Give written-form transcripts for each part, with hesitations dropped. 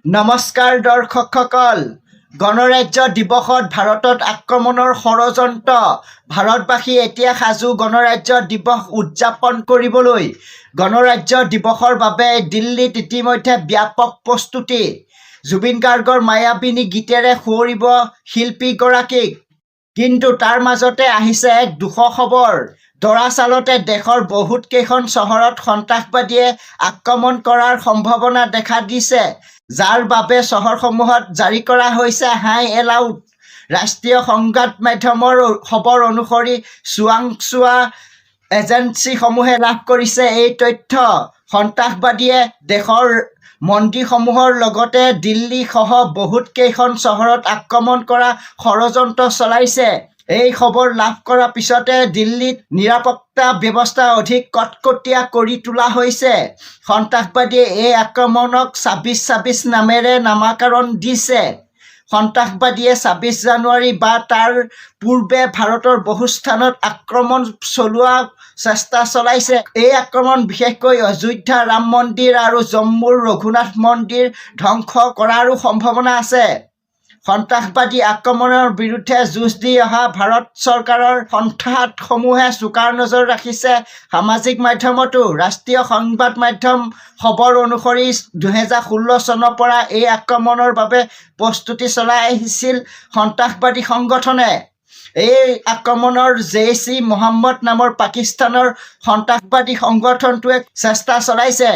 নমস্কাৰ দৰ্শকসকল, গণৰাজ্য দিৱসত ভাৰতত আক্ৰমণৰ ষড়যন্ত্ৰ। ভাৰতবাসী এতিয়া সাজু গণৰাজ্য দিৱস উদযাপন কৰিবলৈ। গণৰাজ্য দিৱসৰ বাবে দিল্লীত ইতিমধ্যে ব্যাপক প্ৰস্তুতি। জুবিন গাৰ্গৰ মায়াবিনী গীতেৰে সুঁৱৰিব শিল্পীগৰাকীক। কিন্তু তাৰ মাজতে আহিছে এক দুখৰ খবৰ। দৰাচলতে দেশৰ বহুত কেইখন চহৰত সন্ত্ৰাসবাদীয়ে আক্ৰমণ কৰাৰ সম্ভাৱনা দেখা দিছে, যাৰ বাবে চহৰসমূহত জাৰি কৰা হৈছে হাই এলাৰ্ট। ৰাষ্ট্ৰীয় সংবাদ মাধ্যমৰ খবৰ অনুসৰি চোৱাংচোৱা এজেন্সিসমূহে লাভ কৰিছে এই তথ্য। সন্ত্ৰাসবাদীয়ে দেশৰ মন্দিৰসমূহৰ লগতে দিল্লী সহ বহুত কেইখন চহৰত আক্ৰমণ কৰা ষড়যন্ত্ৰ চলাইছে। এই খবৰ লাভ কৰাৰ পিছতে দিল্লীত নিৰাপত্তা ব্যৱস্থা অধিক কটকটীয়া কৰি তোলা হৈছে। সন্ত্ৰাসবাদীয়ে এই আক্ৰমণক ২৬/২৬ নামেৰে নামাকৰণ দিছে। সন্ত্ৰাসবাদীয়ে ২৬ জানুৱাৰী বা তাৰ পূৰ্বে ভাৰতৰ বহু স্থানত আক্ৰমণ চলোৱাৰ চেষ্টা চলাইছে। এই আক্ৰমণ বিশেষকৈ অযোধ্যা ৰাম মন্দিৰ আৰু জম্মুৰ ৰঘুনাথ মন্দিৰ ধ্বংস কৰাৰো সম্ভাৱনা আছে। সন্ত্ৰাসবাদী আক্ৰমণৰ বিৰুদ্ধে যুঁজ দি অহা ভাৰত চৰকাৰৰ সংস্থাসমূহে চোকাৰ নজৰ ৰাখিছে সামাজিক মাধ্যমতো। ৰাষ্ট্ৰীয় সংবাদ মাধ্যম খবৰ অনুসৰি ২০১৬ চনৰ পৰা এই আক্ৰমণৰ বাবে প্ৰস্তুতি চলাই আহিছিল সন্ত্ৰাসবাদী সংগঠনে। এই আক্ৰমণৰ জেইছ-ই-মহম্মদ নামৰ পাকিস্তানৰ সন্ত্ৰাসবাদী সংগঠনটোৱে চেষ্টা চলাইছে।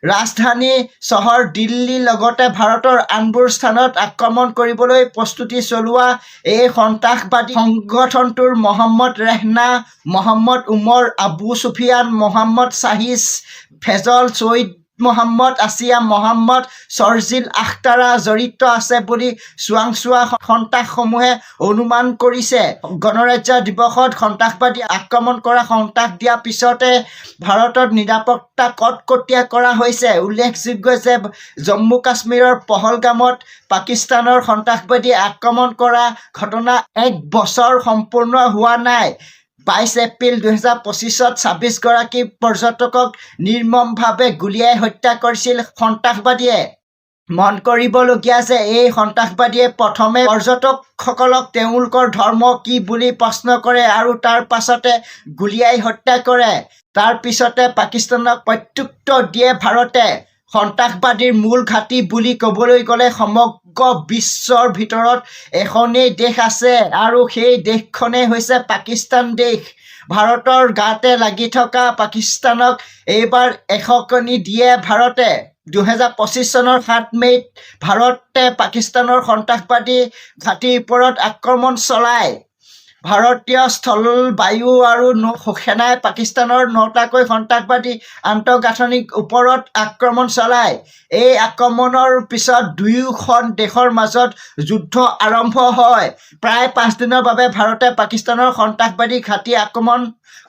ৰাজধানী চহৰ দিল্লীৰ লগতে ভাৰতৰ আনবোৰ স্থানত আক্ৰমণ কৰিবলৈ প্ৰস্তুতি চলোৱা এই সন্ত্ৰাসবাদী সংগঠনটোৰ মহম্মদ ৰেহনা, মহম্মদ উমৰ, আবু সুফিয়ান, মহম্মদ শ্বাহিদ, ফেজল, ছৈয়দ মহম্মদ, আসিয়া মহম্মদ, শৰ্জিল আখতাৰা জড়িত আছে বুলি চোৱাংচোৱা সন্ত্ৰাসসমূহে অনুমান কৰিছে। গণৰাজ্য দিৱসত সন্ত্ৰাসবাদী আক্ৰমণ কৰা সন্ত্ৰাস দিয়াৰ পিছতে ভাৰতত নিৰাপত্তা কটকটীয়া কৰা হৈছে। উল্লেখযোগ্য যে জম্মু কাশ্মীৰৰ পহলগামত পাকিস্তানৰ সন্ত্ৰাসবাদীয়ে আক্ৰমণ কৰা ঘটনা ১ বছৰ সম্পূৰ্ণ হোৱা নাই। ২২ এপ্ৰিল ২০২৫ত ২৬ গৰাকী পৰ্যটকক নিৰ্মমভাৱে গুলীয়াই হত্যা কৰিছিল সন্ত্ৰাসবাদীয়ে। মন কৰিবলগীয়া যে এই সন্ত্ৰাসবাদীয়ে প্ৰথমে পৰ্যটকসকলক তেওঁলোকৰ ধৰ্ম কি বুলি প্ৰশ্ন কৰে আৰু তাৰ পাছতে গুলীয়াই হত্যা কৰে। তাৰ পিছতে পাকিস্তানক প্ৰত্যুত্তৰ দিয়ে ভাৰতে। সন্ত্ৰাসবাদীৰ মূল ঘাটি বুলি ক'বলৈ গ'লে সমগ্ৰ বিশ্বৰ ভিতৰত এখনেই দেশ আছে আৰু সেই দেশখনেই হৈছে পাকিস্তান দেশ। ভাৰতৰ গাতে লাগি থকা পাকিস্তানক এইবাৰ এশকনি দিয়ে ভাৰতে। ২০২৫ চনৰ ৭ মে'ত ভাৰতে পাকিস্তানৰ সন্ত্ৰাসবাদী ঘাটিৰ ওপৰত আক্ৰমণ চলায়। ভাৰতীয় স্থল, বায়ু আৰু নৌ সেনাই পাকিস্তানৰ ৯টাকৈ সন্ত্ৰাসবাদী আন্তঃগাঁথনিৰ ওপৰত আক্ৰমণ চলায়। এই আক্ৰমণৰ পিছত দুয়োখন দেশৰ মাজত যুদ্ধ আৰম্ভ হয়। প্ৰায় ৫ দিনৰ বাবে ভাৰতে পাকিস্তানৰ সন্ত্ৰাসবাদী ঘাটি আক্ৰমণ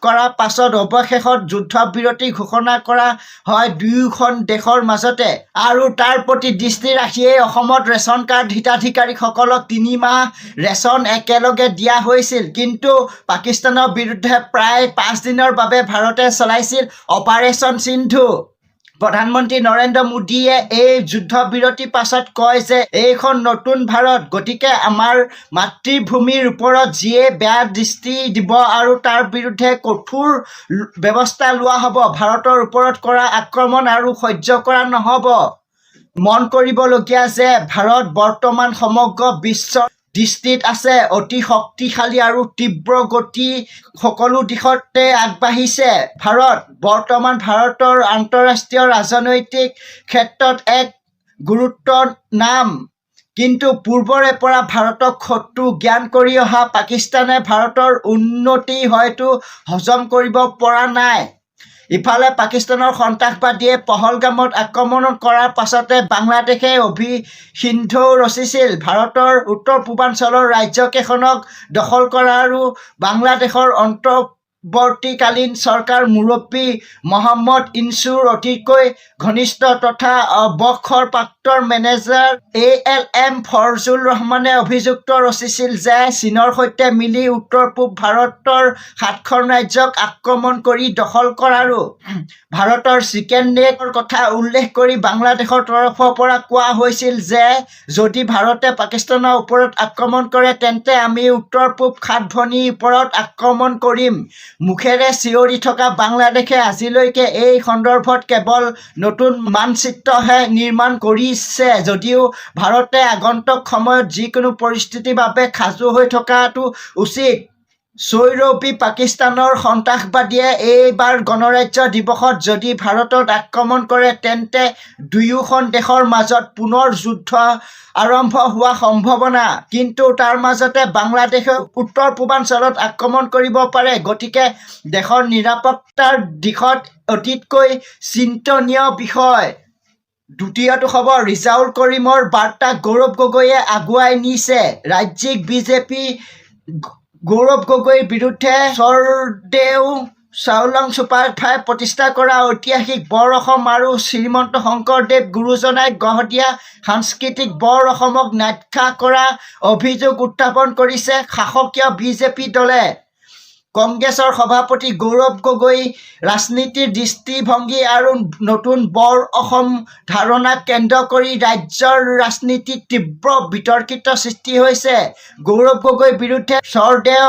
কৰাৰ পাছত অৱশেষত যুদ্ধবিৰতি ঘোষণা কৰা হয় দুয়োখন দেশৰ মাজতে। আৰু তাৰ প্ৰতি দৃষ্টি ৰাখিয়েই অসমত ৰেচন কাৰ্ড হিতাধিকাৰীসকলক ৩ মাহ ৰেচন একেলগে দিয়া হৈছিল। কিন্তু পাকিস্তানৰ বিৰুদ্ধে প্ৰায় ৫ দিনৰ বাবে ভাৰতে চলাইছিল অপাৰেশ্যন সিন্ধু। প্ৰধানমন্ত্ৰী নৰেন্দ্ৰ মোদীয়ে এই যুদ্ধবিৰতিৰ পাছত কয় যে এইখন নতুন ভাৰত, গতিকে আমাৰ মাতৃভূমিৰ ওপৰত যিয়ে বেয়া দৃষ্টি দিব আৰু তাৰ বিৰুদ্ধে কঠোৰ ব্যৱস্থা লোৱা হ'ব। ভাৰতৰ ওপৰত কৰা আক্ৰমণ আৰু সহ্য কৰা নহ'ব। মন কৰিবলগীয়া যে ভাৰত বৰ্তমান সমগ্ৰ বিশ্বৰ দৃষ্টিত আছে। অতি শক্তিশালী আৰু তীব্ৰ গতি সকলো দিশতে আগবাঢ়িছে ভাৰত। বৰ্তমান ভাৰতৰ আন্তঃৰাষ্ট্ৰীয় ৰাজনৈতিক ক্ষেত্ৰত এক গুৰুত্বৰ নাম। কিন্তু পূৰ্বৰে পৰা ভাৰতক শত্ৰু জ্ঞান কৰি অহা পাকিস্তানে ভাৰতৰ উন্নতি হয়তো হজম কৰিব পৰা নাই। ইফালে পাকিস্তানৰ সন্ত্ৰাসবাদীয়ে পহলগামত আক্ৰমণ কৰাৰ পাছতে বাংলাদেশে অভিসিন্ধু ৰচিছিল। ভাৰতৰ উত্তৰ পূৰ্বাঞ্চলৰ ৰাজ্যকেইখনক দখল কৰা আৰু বাংলাদেশৰ অন্তৱৰ্তীকালীন চৰকাৰ মুৰব্বী মহম্মদ ইউনুছৰ অতিকৈ ঘনিষ্ঠ তথা অৱসৰপ্ৰাপ্ত মেনেজাৰ ALM ফজলুৰ ৰহমানে অভিযোগ ৰচিছিল যে চীনৰ সৈতে মিলি উত্তৰ-পূব ভাৰতৰ 7খন ৰাজ্যক আক্ৰমণ কৰি দখল কৰাৰো ভাৰতৰ চিকেন নেকৰ কথা উল্লেখ কৰি বাংলাদেশৰ তৰফৰ পৰা কোৱা হৈছিল যে যদি ভাৰতে পাকিস্তানৰ ওপৰত আক্ৰমণ কৰে তেন্তে আমি উত্তৰ-পূব 7 ভনীৰ ওপৰত আক্ৰমণ কৰিম। মুখেৰে চিঞৰি থকা বাংলাদেশে আজিলৈকে এই সন্দৰ্ভত কেৱল নতুন মানচিত্ৰহে নিৰ্মাণ কৰিছে যদিও ভাৰতে আগন্তুক সময়ত যিকোনো পৰিস্থিতিৰ বাবে সাজু হৈ থকাটো উচিত। চৌৰবী পাকিস্তানৰ সন্ত্ৰাসবাদীয়ে এইবাৰ গণৰাজ্য দিৱসত যদি ভাৰতত আক্ৰমণ কৰে তেন্তে দুয়োখন দেশৰ মাজত পুনৰ যুদ্ধ আৰম্ভ হোৱাৰ সম্ভাৱনা। কিন্তু তাৰ মাজতে বাংলাদেশে উত্তৰ পূৰ্বাঞ্চলত আক্ৰমণ কৰিব পাৰে। গতিকে দেশৰ নিৰাপত্তাৰ দিশত অতিকৈ চিন্তনীয় বিষয়। দ্বিতীয়টো খবৰ, ৰিজাউল কৰিমৰ বাৰ্তা গৌৰৱ গগৈয়ে আগুৱাই নিছে। ৰাজ্যিক বিজেপি গৌৰৱ গগৈৰ বিৰুদ্ধে স্বৰদেউ চাওলুং চুকাফাই প্ৰতিষ্ঠা কৰা ঐতিহাসিক বৰ অসম আৰু শ্ৰীমন্ত শংকৰদেৱ গুৰুজনাই গঢ় দিয়া সাংস্কৃতিক বৰ অসমক ন্যায্য কৰাৰ অভিযোগ উত্থাপন কৰিছে শাসকীয় বিজেপি দলে। কংগ্ৰেছৰ সভাপতি গৌৰৱ গগৈ ৰাজনীতিৰ দৃষ্টিভংগী আৰু নতুন বৰ অসম ধাৰণাক কেন্দ্ৰ কৰি ৰাজ্যৰ ৰাজনীতিত তীব্ৰ বিতৰ্কিত সৃষ্টি হৈছে। গৌৰৱ গগৈৰ বিৰুদ্ধে স্বৰদেউ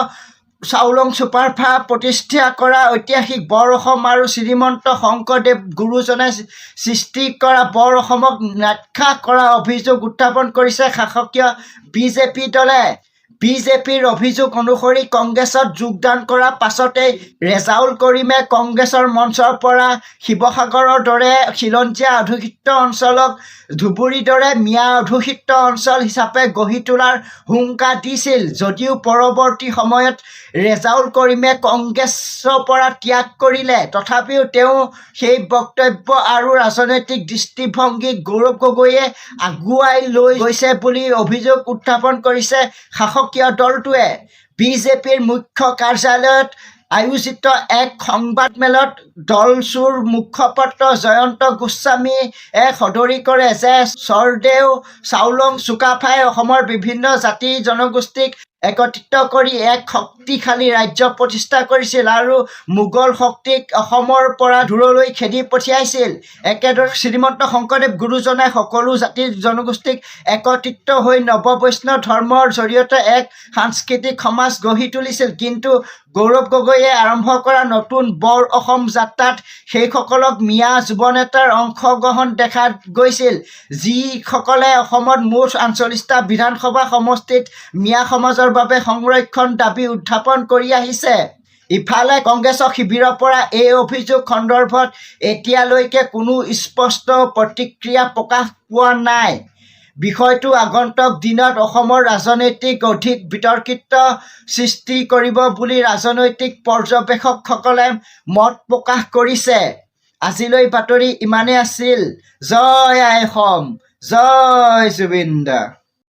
চাওলুং চুকাফাই প্ৰতিষ্ঠা কৰা ঐতিহাসিক বৰ অসম আৰু শ্ৰীমন্ত শংকৰদেৱ গুৰুজনাই সৃষ্টি কৰা বৰ অসমক ন্যায্য কৰাৰ অভিযোগ উত্থাপন কৰিছে শাসকীয় বিজেপি দলে। বিজেপিৰ অভিযোগ অনুসৰি কংগ্ৰেছত যোগদান কৰাৰ পাছতেই ৰেজাউল কৰিমে কংগ্ৰেছৰ মঞ্চৰ পৰা শিৱসাগৰৰ দৰে খিলঞ্জীয়া অধ্যুষিত অঞ্চলক ধুবুৰীৰ দৰে মিয়া অধ্যুষিত অঞ্চল হিচাপে গঢ়ি তোলাৰ হুংকাৰ দিছিল। যদিও পৰৱৰ্তী সময়ত ৰেজাউল কৰিমে কংগ্ৰেছৰ পৰা ত্যাগ কৰিলে, তথাপিও তেওঁ সেই বক্তব্য আৰু ৰাজনৈতিক দৃষ্টিভংগীক গৌৰৱ গগৈয়ে আগুৱাই লৈ গৈছে বুলি অভিযোগ উত্থাপন কৰিছে শাসকীয় দলটোৱে। বিজেপিৰ মুখ্য কাৰ্যালয়ত আয়োজিত এক সংবাদমেলত দলটোৰ মুখপাত্ৰ জয়ন্ত গোস্বামীয়ে সদৰি কৰে যে স্বৰদেউ চাওলুং চুকাফাই অসমৰ বিভিন্ন জাতি জনগোষ্ঠীক একত্ৰিত কৰি এক শক্তিশালী ৰাজ্য প্ৰতিষ্ঠা কৰিছিল আৰু মোগল শক্তিক অসমৰ পৰা দূৰলৈ খেদি পঠিয়াইছিল। একেদৰে শ্ৰীমন্ত শংকৰদেৱ গুৰুজনাই সকলো জাতি জনগোষ্ঠীক একত্ৰিত হৈ নৱ বৈষ্ণৱ ধৰ্মৰ জৰিয়তে এক সাংস্কৃতিক সমাজ গঢ়ি তুলিছিল। কিন্তু গৌৰৱ গগৈয়ে আৰম্ভ কৰা নতুন বৰ অসম যাত্ৰাত সেইসকলক মিয়া যুৱনেতাৰ অংশগ্ৰহণ দেখা গৈছিল, যিসকলে অসমত মুঠ ৪৮টা বিধানসভা সমষ্টিত মিয়া সমাজৰ বাবে সংৰক্ষণ দাবী উত্থাপন কৰি আহিছে। ইফালে কংগ্ৰেছৰ শিবিৰৰ পৰা এই অভিযোগ সন্দৰ্ভত এতিয়ালৈকে কোনো স্পষ্ট প্ৰতিক্ৰিয়া প্ৰকাশ পোৱা নাই। বিষয়টো আগন্তুক দিনত অসমৰ ৰাজনীতিক অধিক বিতৰ্কিত সৃষ্টি কৰিব বুলি ৰাজনৈতিক পৰ্যবেক্ষকসকলে মত প্ৰকাশ কৰিছে। আজিলৈ বাতৰি ইমানেই আছিল। জয় আই অসম, জয় জুবিন দা।